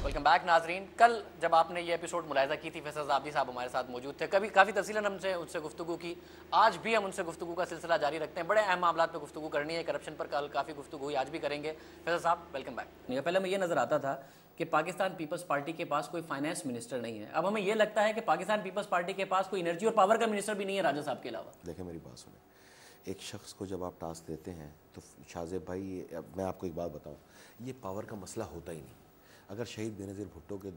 Welcome back ناظرین. کل جب آپ نے یہ ایپیسوڈ ملاحظہ کی تھی فیصل صاحب صاحب ہمارے ساتھ موجود تھے, کافی تفصیلاً ہم سے ان سے گفتگو کی. آج بھی ہم ان سے گفتگو کا سلسلہ جاری رکھتے ہیں. بڑے اہم معاملات پہ گفتگو کرنی ہے. کرپشن پر کل کافی گفتگو ہوئی, آج بھی کریں گے. فیصل صاحب ویلکم بیک. پہلے میں یہ نظر آتا تھا کہ پاکستان پیپلز پارٹی کے پاس کوئی فائنانس منسٹر نہیں ہے. اب ہمیں یہ لگتا ہے کہ پاکستان پیپلز پارٹی کے پاس کوئی انرجی اور پاور کا منسٹر بھی نہیں ہے راجہ صاحب کے علاوہ. دیکھیں میری بات سنیں, ایک شخص کو جب آپ ٹاسک دیتے ہیں تو شاہزیب بھائی میں آپ کو ایک بات بتاؤں, یہ پاور کا مسئلہ ہوتا ہی نہیں. اگر شہید بے نظیر بھٹو کے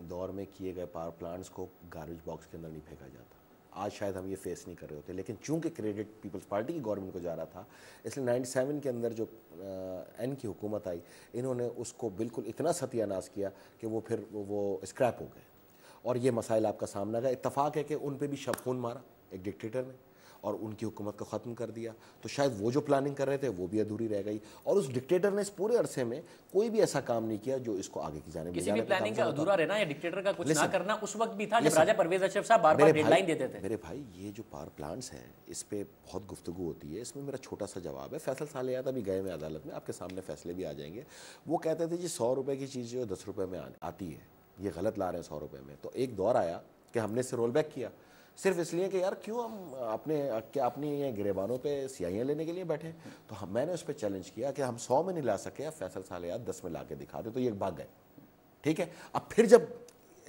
دور میں کیے گئے پاور پلانٹس کو گاربیج باکس کے اندر نہیں پھینکا جاتا, آج شاید ہم یہ فیس نہیں کر رہے ہوتے. لیکن چونکہ کریڈٹ پیپلز پارٹی کی گورنمنٹ کو جا رہا تھا, اس لیے 97 کے اندر جو این کی حکومت آئی, انہوں نے اس کو بالکل اتنا ستیہ ناش کیا کہ وہ پھر وہ اسکریپ ہو گئے. اور یہ مسائل آپ کا سامنا کا اتفاق ہے کہ ان پہ بھی شب خون مارا ایک ڈکٹیٹر نے اور ان کی حکومت کو ختم کر دیا. تو شاید وہ جو پلاننگ کر رہے تھے وہ بھی ادھوری رہ گئی, اور اس ڈکٹیٹر نے اس پورے عرصے میں کوئی بھی ایسا کام نہیں کیا جو اس کو آگے کی جانب لے جانے. کسی بھی پلاننگ کا ادھورا رہنا یا ڈکٹیٹر کا کچھ نہ کرنا اس وقت بھی تھا جب راجہ پرویز اشرف صاحب بار بار ڈیڈ لائن دیتے تھے. میرے بھائی یہ جو پاور پلانٹس ہیں اس پہ بہت گفتگو ہوتی ہے. اس میں میرا چھوٹا سا جواب ہے. فیصل صالحات ابھی گئے ہوئے عدالت میں, آپ کے سامنے فیصلے بھی آ جائیں گے. وہ کہتے تھے جی 100 روپے کی چیز جو 10 روپے میں آتی ہے, یہ غلط لا رہے ہیں 100 روپے میں. تو ایک دور آیا کہ ہم نے اسے رول بیک کیا, صرف اس لیے کہ یار کیوں ہم اپنی گریبانوں پہ سیاہیاں لینے کے لیے بیٹھے. تو میں نے اس پہ چیلنج کیا کہ ہم 100 میں نہیں لا سکے, اب فیصل صالحات 10 میں لا کے دکھا دے. تو یہ بھاگ گئے. ٹھیک ہے, اب پھر جب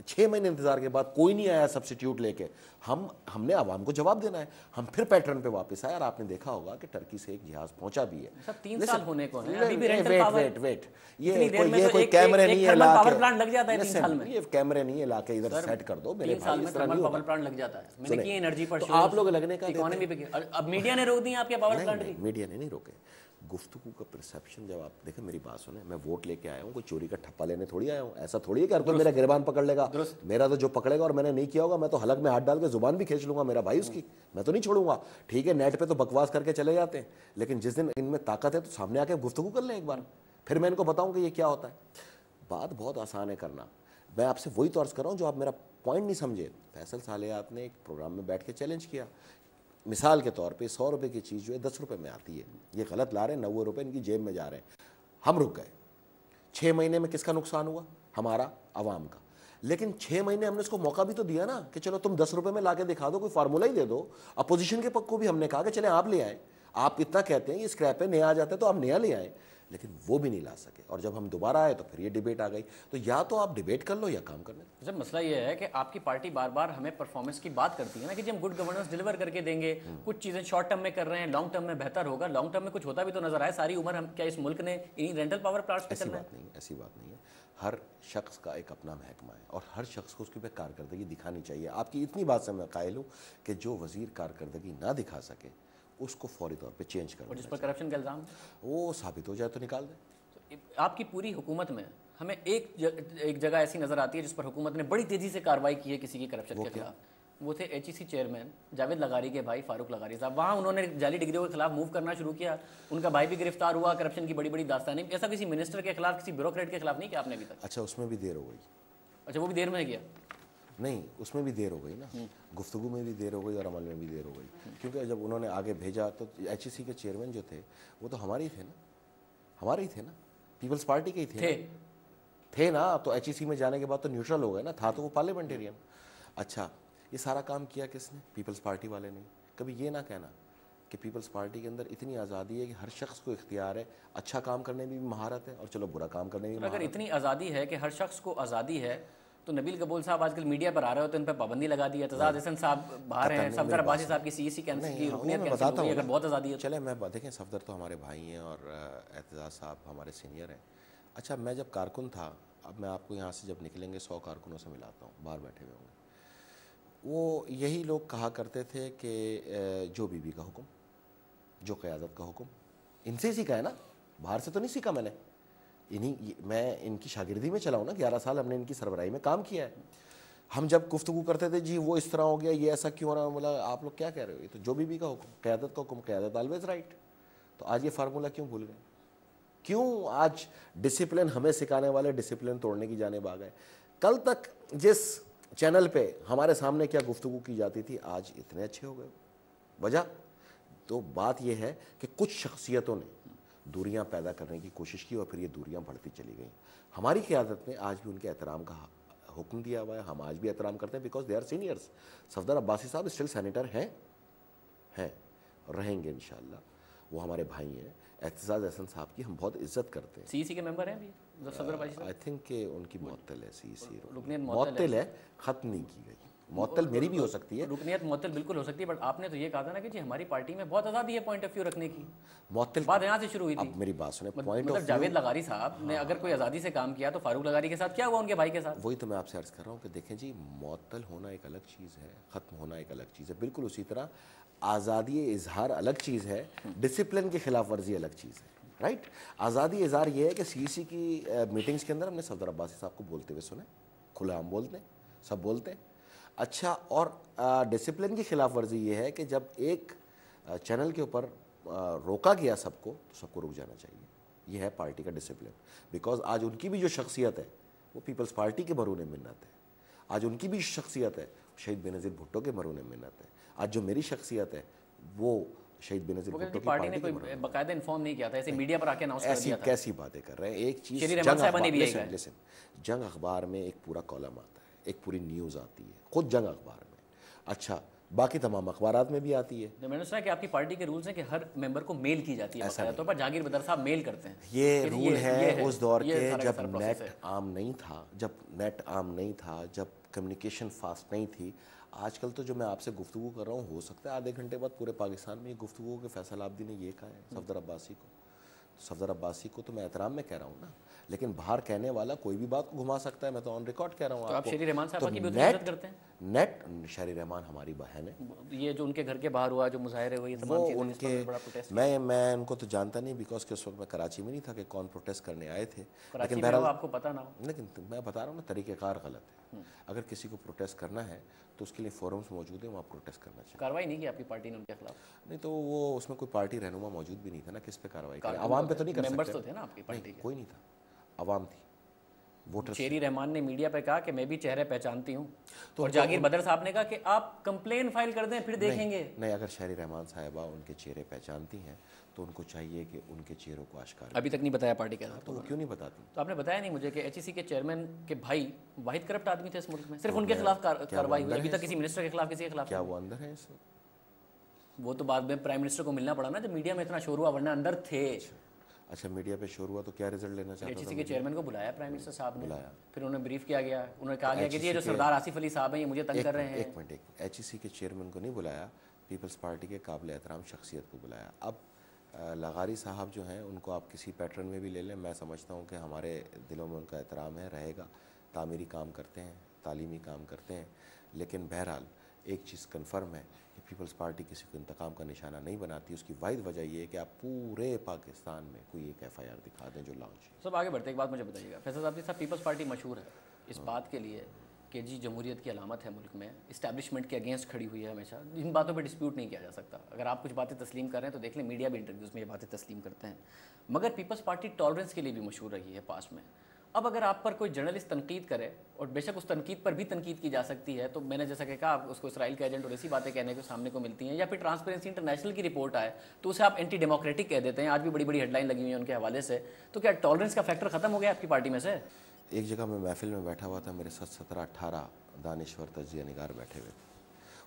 6 مہینے انتظار کے بعد کوئی نہیں آیا سبسٹیوٹ لے کے, ہم نے عوام کو جواب دینا ہے. ہم پھر پیٹرن پہ واپس آئے, اور آپ نے دیکھا ہوگا کہ ٹرکی سے ایک جہاز پہنچا بھی ہے. 3 سال ہونے کو ہیں ابھی بھی رینٹل پاور. ویٹ یہ کوئی کیمرے نہیں ہے لا پاور پلانٹ لگ جاتا ہے 3 سال میں. یہ کیمرے نہیں ہے لا کے ادھر سیٹ کر دو. میرے 3 سال میں تھرمل پاور پلانٹ لگ جاتا ہے. میں نے کی انرجی پر شو آپ لوگ لگنے کا اکانومی پہ. اب میڈیا نے روک دی آپ کے پاور پلانٹ کی. میڈیا نے نہیں روکے. گفتگو کا پرسیپشن جب آپ دیکھیں, میری بات سنیں, میں ووٹ لے کے آیا ہوں, کوئی چوری کا ٹھپا لینے تھوڑی آیا ہوں. ایسا تھوڑی ہے کہ ہر کوئی میرا گریبان پکڑ لے گا. میرا تو جو پکڑے گا اور میں نے نہیں کیا ہوگا میں تو حلق میں ہاتھ ڈال کے زبان بھی کھینچ لوں گا میرا بھائی اس کی, میں تو نہیں چھوڑوں گا. ٹھیک ہے, نیٹ پہ تو بکواس کر کے چلے جاتے ہیں, لیکن جس دن ان میں طاقت ہے تو سامنے آ کے گفتگو کر لیں ایک بار, پھر میں ان کو بتاؤں کہ یہ کیا ہوتا ہے. بات بہت آسان ہے کرنا. میں آپ سے وہی تو عرض کر رہا ہوں جو آپ میرا پوائنٹ نہیں سمجھے. فیصل صالحات نے ایک پروگرام میں بیٹھ کے چیلنج کیا, مثال کے طور پہ 100 روپے کی چیز جو ہے 10 روپے میں آتی ہے, یہ غلط لا رہے ہیں, 90 روپے ان کی جیب میں جا رہے ہیں. ہم رک گئے. 6 مہینے میں کس کا نقصان ہوا؟ ہمارا, عوام کا. لیکن 6 مہینے ہم نے اس کو موقع بھی تو دیا نا کہ چلو تم 10 روپے میں لا کے دکھا دو, کوئی فارمولہ ہی دے دو. اپوزیشن کے پک کو بھی ہم نے کہا کہ چلیں آپ لے آئیں, آپ اتنا کہتے ہیں یہ اسکریپ ہے, نیا آ جاتا ہے تو آپ نیا لے آئیں, لیکن وہ بھی نہیں لا سکے. اور جب ہم دوبارہ آئے تو پھر یہ ڈیبیٹ آ گئی. تو یا تو آپ ڈیبیٹ کر لو یا کام کر لیں. جب مسئلہ یہ ہے کہ آپ کی پارٹی بار بار ہمیں پرفارمنس کی بات کرتی ہے نا کہ جی ہم گڈ گورننس ڈیلیور کر کے دیں گے, کچھ چیزیں شارٹ ٹرم میں کر رہے ہیں, لانگ ٹرم میں بہتر ہوگا. لانگ ٹرم میں کچھ ہوتا بھی تو نظر آئے. ساری عمر ہم کیا اس ملک نے انہیں رینٹل پاور پلانٹس پہ چلنا ہے؟ ایسی بات نہیں ہے. ہر شخص کا ایک اپنا محکمہ ہے اور ہر شخص کو اس کی پہ کارکردگی دکھانی چاہیے. آپ کی اتنی بات سے میں قائل ہوں کہ جو وزیر کارکردگی نہ دکھا سکے اس کو فوری طور پہ چینج کرنا. اور جس پر کرپشن کا الزام وہ ثابت ہو جائے تو نکال دیں. آپ کی پوری حکومت میں ہمیں ایک جگہ ایسی نظر آتی ہے جس پر حکومت نے بڑی تیزی سے کارروائی کی ہے کسی کی کرپشن کے خلاف. وہ تھے H E C chairman Javed لغاری کے بھائی فاروق لغاری صاحب. وہاں انہوں نے جعلی ڈگریوں کے خلاف موو کرنا شروع کیا. ان کا بھائی بھی گرفتار ہوا. کرپشن کی بڑی بڑی داستانیں. ایسا کسی منسٹر کے خلاف, کسی بیوروکریٹ کے خلاف نہیں کیا آپ نے ابھی تک؟ اچھا, اس میں بھی دیر ہو گئی. اچھا, وہ بھی دیر میں کیا؟ نہیں, اس میں بھی دیر ہو گئی نا. گفتگو میں بھی دیر ہو گئی اور عمل میں بھی دیر ہو گئی. کیونکہ جب انہوں نے آگے بھیجا تو ایچ ای سی کے چیئرمین جو تھے وہ تو ہمارے ہی تھے نا, ہمارے ہی تھے نا, پیپلز پارٹی کے ہی تھے نا. تو ایچ ای سی میں جانے کے بعد تو نیوٹرل ہو گئے نا, تھا تو وہ پارلیمنٹیرین. اچھا, یہ سارا کام کیا کس نے؟ پیپلز پارٹی والے نے. کبھی یہ نہ کہنا کہ پیپلز پارٹی کے اندر اتنی آزادی ہے کہ ہر شخص کو اختیار ہے, اچھا کام کرنے میں بھی مہارت ہے اور چلو برا کام کرنے میں بھی مہارت ہے. اگر اتنی آزادی ہے کہ ہر شخص کو آزادی ہے تو نبیل قبول صاحب آج کل میڈیا پر آ رہے ہوتے ہیں, ان پہ پابندی لگا دی ہے. اعتزاز حسن صاحب باہر ہیں, صفدر عباسی صاحب کی سی ای سی کینسل کی رکنیت کینسل ہوئی. اگر بہت آزادی ہے چلے میں دیکھیں, صفدر تو ہمارے بھائی ہیں اور اعتزاز صاحب ہمارے سینئر ہیں. اچھا, میں جب کارکن تھا, اب میں آپ کو یہاں سے جب نکلیں گے 100 کارکنوں سے ملاتا ہوں, باہر بیٹھے ہوئے ہوں گے, وہ یہی لوگ کہا کرتے تھے کہ جو بی بی کا حکم, جو قیادت کا حکم, ان سے ہی سیکھا ہے نا, باہر سے تو نہیں سیکھا میں نے. میں ان کی شاگردی میں چلا ہوں نا, 11 سال ہم نے ان کی سربراہی میں کام کیا ہے. ہم جب گفتگو کرتے تھے جی وہ اس طرح ہو گیا, یہ ایسا کیوں ہو رہا ہے, بولا آپ لوگ کیا کہہ رہے ہو, یہ تو جو بی بی کا حکم, قیادت کا حکم, قیادت آلویز رائٹ. تو آج یہ فارمولہ کیوں بھول گئے؟ کیوں آج ڈسپلن ہمیں سکھانے والے ڈسپلن توڑنے کی جانب آ گئے؟ کل تک جس چینل پہ ہمارے سامنے کیا گفتگو کی جاتی تھی, آج اتنے اچھے ہو گئے. وجہ تو بات یہ ہے کہ کچھ شخصیتوں نے دوریاں پیدا کرنے کی کوشش کی اور پھر یہ دوریاں بڑھتی چلی گئیں. ہماری قیادت نے آج بھی ان کے احترام کا حکم دیا ہوا ہے, ہم آج بھی احترام کرتے ہیں because they are seniors. Safdar Abbasi صاحب اسٹل سینیٹر ہیں اور رہیں گے انشاءاللہ, وہ ہمارے بھائی ہیں. اعتزاز احسن صاحب کی ہم بہت عزت کرتے ہیں. سی سی کے ممبر ہیں بھی صفدر عباسی صاحب؟ آئی تھنک کہ ان کی معطل ہے, سی سی رکنیت معطل ہے, ختم نہیں کی گئی. معطل میری بھی ہو سکتی ہے, رکنیت معطل بالکل ہو سکتی ہے, بٹ آپ نے تو یہ کہا تھا نا کہ جی ہماری پارٹی میں بہت آزادی ہے پوائنٹ آف ویو رکھنے کی. معطل بات یہاں سے شروع ہوئی تھی. اب میری بات سنیں, پوائنٹ مطلب جاوید لغاری صاحب نے اگر کوئی آزادی سے کام کیا تو فاروق لغاری کے ساتھ کیا ہوا ان کے بھائی کے ساتھ؟ وہی تو میں آپ سے عرض کر رہا ہوں کہ دیکھیں جی, معطل ہونا ایک الگ چیز ہے, ختم ہونا ایک الگ چیز ہے. بالکل اسی طرح آزادی اظہار الگ چیز ہے, ڈسپلن کی خلاف ورزی الگ چیز ہے. رائٹ, آزادی اظہار یہ ہے کہ سی سی کی میٹنگز کے اندر ہم نے صفدر عباسی صاحب کو بولتے ہوئے سنے, کھلا ہم بولتے ہیں, سب بولتے ہیں. اچھا, اور ڈسپلن کی خلاف ورزی یہ ہے کہ جب ایک چینل کے اوپر روکا گیا سب کو تو سب کو رک جانا چاہیے. یہ ہے پارٹی کا ڈسپلن. بیکاز آج ان کی بھی جو شخصیت ہے وہ پیپلز پارٹی کے مرہون منت ہے. آج ان کی بھی شخصیت ہے شہید بینظیر بھٹو کے مرہون منت ہے. آج جو میری شخصیت ہے وہ شہید بینظیر بھٹو کی پارٹی نے کوئی باقاعدہ انفارم نہیں کیا تھا, ایسے میڈیا پر آ کے اناؤنس کر دیا تھا. کیسی باتیں کر رہے ہیں. ایک چیز جنگ اخبار میں ایک پورا کالم آتا ہے, ایک پوری نیوز آتی ہے خود جنگ اخبار میں. اچھا, باقی تمام اخبارات میں بھی آتی ہے. میں نے سنا کہ آپ کی پارٹی کے رولز ہیں کہ ہر ممبر کو میل کی جاتی ہے باقاعدہ طور پر. جہانگیر بدر صاحب میل کرتے ہیں. یہ رول ہے اس دور کے جب نیٹ عام نہیں تھا, جب کمیونیکیشن فاسٹ نہیں تھی. آج کل تو جو میں آپ سے گفتگو کر رہا ہوں, ہو سکتا ہے آدھے گھنٹے بعد پورے پاکستان میں یہ گفتگو کہ فیصل عابدی نے یہ کہا ہے صفدر عباسی کو. صفدر عباسی کو تو میں احترام میں کہہ رہا ہوں نا, لیکن باہر کہنے والا کوئی بھی بات کو گھما سکتا ہے. میں تو آن ریکارڈ کہہ رہا ہوں. آپ شیری رحمان صاحب کی بھی عزت کرتے ہیں؟ نیٹ شیری رحمان ہماری بہن ہے. یہ جو ان کے گھر کے باہر ہوا, جو مظاہرے ہوئے, وہ ان کے, میں ان کو تو جانتا نہیں بیکاز کہ اس وقت میں کراچی میں نہیں تھا کہ کون پروٹیسٹ کرنے آئے تھے. لیکن بہرحال آپ کو پتہ نہ ہو. لیکن میں بتا رہا ہوں نا, طریقہ کار غلط ہے. اگر کسی کو پروٹیسٹ کرنا ہے تو اس کے لیے فورمز موجود ہیں, وہاں پروٹیسٹ کرنا چاہیے. کارروائی نہیں کی آپ کی پارٹی نے ان کے خلاف؟ نہیں تو وہ اس میں کوئی پارٹی رہنما موجود بھی نہیں تھا نا, کس پہ کارروائی کریں. عوام پہ تو نہیں کر سکتے. ممبرز تو تھے نا آپ کی پارٹی کے. کوئی نہیں تھا, عوام تھی, ووٹر. شیری رحمان نے میڈیا پہ کہا کہ میں بھی چہرے پہچانتی ہوں, اور جہانگیر بدر صاحب نے کہا کہ آپ کمپلین فائل کر دیں پھر دیکھیں گے. نہیں, اگر شیری رحمان صاحبہ ان کے چہرے پہچانتی ہیں تو ان کو چاہیے کہ ان کے چہروں کو آشکار. ابھی تک نہیں بتایا پارٹی کے ساتھ, تو وہ کیوں نہیں بتاتی؟ تو آپ نے بتایا نہیں مجھے کہ ایچ ای سی کے چیئرمین کے بھائی واحد کرپٹ آدمی تھے اس ملک میں, صرف ان کے خلاف کارروائی ہوئی. ابھی تک کسی منسٹر کے خلاف, کسی کے خلاف. کیا وہ اندر ہیں اس وقت؟ وہ تو بعد میں پرائم منسٹر کو ملنا پڑا نا جب میڈیا میں اتنا شور ہوا, ورنہ اندر تھے. اچھا, میڈیا پہ شور ہوا تو کیا رزلٹ لینا چاہتا ایچ ای سی کے چیئرمین کو بلایا پرائم منسٹر صاحب نے, پھر انہیں بریف کیا گیا. انہوں نے کہا گیا کہ یہ جو سردار آصف علی صاحب ہیں یہ مجھے تنگ کر رہے ہیں. ایک منٹ, ایچ ای سی کے چیئرمین کو نہیں بلایا, پیپلز پارٹی کے قابل احترام شخصیت کو بلایا. اب لغاری صاحب جو ہیں ان کو آپ کسی پیٹرن میں بھی لے لیں, میں سمجھتا ہوں کہ ہمارے دلوں میں ان کا احترام ہے, رہے گا. تعمیری کام کرتے ہیں, تعلیمی کام کرتے ہیں, لیکن بہرحال ایک چیز کنفرم ہے کہ پیپلز پارٹی کسی کو انتقام کا نشانہ نہیں بناتی. اس کی واحد وجہ یہ ہے کہ آپ پورے پاکستان میں کوئی ایک ایف آئی آر دکھا دیں جو لانچ. سب آگے بڑھتے ایک بات مجھے بتائیے گا, فیصل عابدی صاحب, پیپلز پارٹی مشہور ہے اس بات کے لیے کہ جی جمہوریت کی علامت ہے ملک میں, اسٹیبلشمنٹ کے اگینسٹ کھڑی ہوئی ہے ہمیشہ. ان باتوں پہ ڈسپیوٹ نہیں کیا جا سکتا. اگر آپ کچھ باتیں تسلیم کر رہے ہیں تو دیکھ لیں, میڈیا بھی انٹرویوز میں یہ باتیں تسلیم کرتے ہیں. مگر پیپلز پارٹی ٹالرنس کے لیے بھی مشہور رہی ہے پاسٹ میں. اب اگر آپ پر کوئی جرنلسٹ تنقید کرے, اور بے شک اس تنقید پر بھی تنقید کی جا سکتی ہے, تو میں نے جیسا کہ کہا اس کو اسرائیل کا ایجنٹ اور ایسی باتیں کہنے کے سامنے کو ملتی ہیں, یا پھر ٹرانسپیرنسی انٹرنیشنل کی رپورٹ آئے تو اسے آپ اینٹی ڈیموکریٹک کہہ دیتے ہیں. آج بھی بڑی بڑی ہیڈ لائن لگی ہوئی ہیں ان کے حوالے سے. تو کیا ٹالرنس کا فیکٹر ختم ہو گیا آپ کی پارٹی میں سے؟ ایک جگہ میں محفل میں بیٹھا ہوا تھا, میرے ساتھ 17-18 دانشور تجزیہ نگار بیٹھے ہوئے تھے.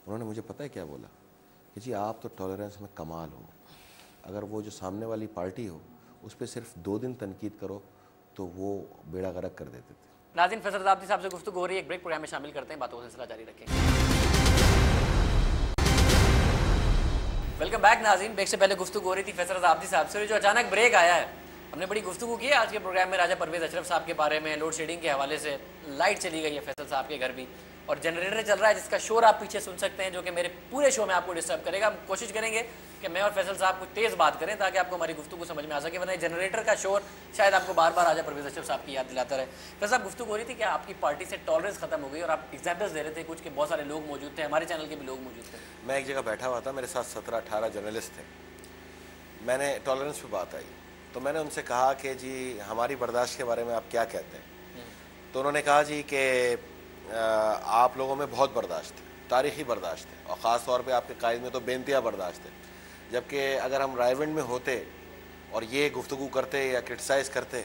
انہوں نے مجھے پتہ ہے کیا بولا کہ جی آپ تو ٹالرنس میں کمال ہو, اگر وہ جو سامنے والی پارٹی ہو اس پہ صرف 2 دن تنقید کرو تو وہ بیڑا غرق کر دیتے تھے. ناظرین, فیصل عابدی صاحب سے گفتگو ہو رہی ہے, ایک بریک پروگرام میں شامل کرتے ہیں, باتوں کا سلسلہ جاری رکھیں گے. ویلکم بیک ناظرین. بریک سے پہلے گفتگو ہو رہی تھی فیصل عابدی صاحب سے. جو اچانک بریک آیا ہے, ہم نے بڑی گفتگو کی ہے آج کے پروگرام میں راجہ پرویز اشرف صاحب کے بارے میں, لوڈ شیڈنگ کے حوالے سے. لائٹ چلی گئی ہے فیصل صاحب کے گھر بھی, اور جنریٹر چل رہا ہے جس کا شور آپ پیچھے سن سکتے ہیں, جو کہ میرے پورے شو میں آپ کو ڈسٹرب کرے گا. ہم کوشش کریں گے کہ میں اور فیصل صاحب کچھ تیز بات کریں تاکہ آپ کو ہماری گفتگو سمجھ میں آ سکے, ورنہ جنریٹر کا شور شاید آپ کو بار بار راجہ پرویز اشرف صاحب کی یاد دلاتا رہے. فیصل صاحب, گفتگو ہو رہی تھی کہ آپ کی پارٹی سے ٹالرنس ختم ہو گئی, اور آپ ایگزامپلس دے رہے تھے کچھ کہ بہت سارے لوگ موجود تھے, ہمارے چینل کے بھی لوگ موجود تھے. میں ایک جگہ بیٹھا ہوا تھا, میرے ساتھ 17-18 جرنلسٹ تھے. میں نے ٹالرنس پہ بات آئی تو میں نے ان سے کہا کہ جی ہماری برداشت کے بارے میں آپ کیا کہتے ہیں؟ تو انہوں نے کہا جی کہ آپ لوگوں میں بہت برداشت ہے, تاریخی برداشت ہے, اور خاص طور پہ آپ کے قائد میں تو بے انتہا برداشت ہے. جبکہ اگر ہم رائے ونڈ میں ہوتے اور یہ گفتگو کرتے یا کرٹیسائز کرتے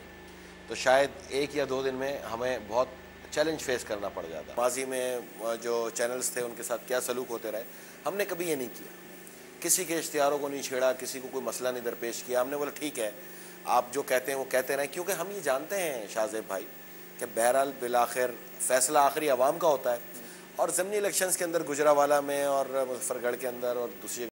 تو شاید ایک یا دو دن میں ہمیں بہت چیلنج فیس کرنا پڑ جاتا. ماضی میں جو چینلز تھے ان کے ساتھ کیا سلوک ہوتے رہے, ہم نے کبھی یہ نہیں کیا, کسی کے اشتہاروں کو نہیں چھیڑا, کسی کو کوئی مسئلہ نہیں درپیش کیا. ہم نے بولا ٹھیک ہے آپ جو کہتے ہیں وہ کہتے رہیں, کیونکہ ہم یہ جانتے ہیں شاہ زیب بھائی کہ بہرحال بالآخر فیصلہ آخری عوام کا ہوتا ہے. اور ضمنی الیکشنز کے اندر گجرانوالہ میں اور مظفر گڑھ کے اندر اور دوسری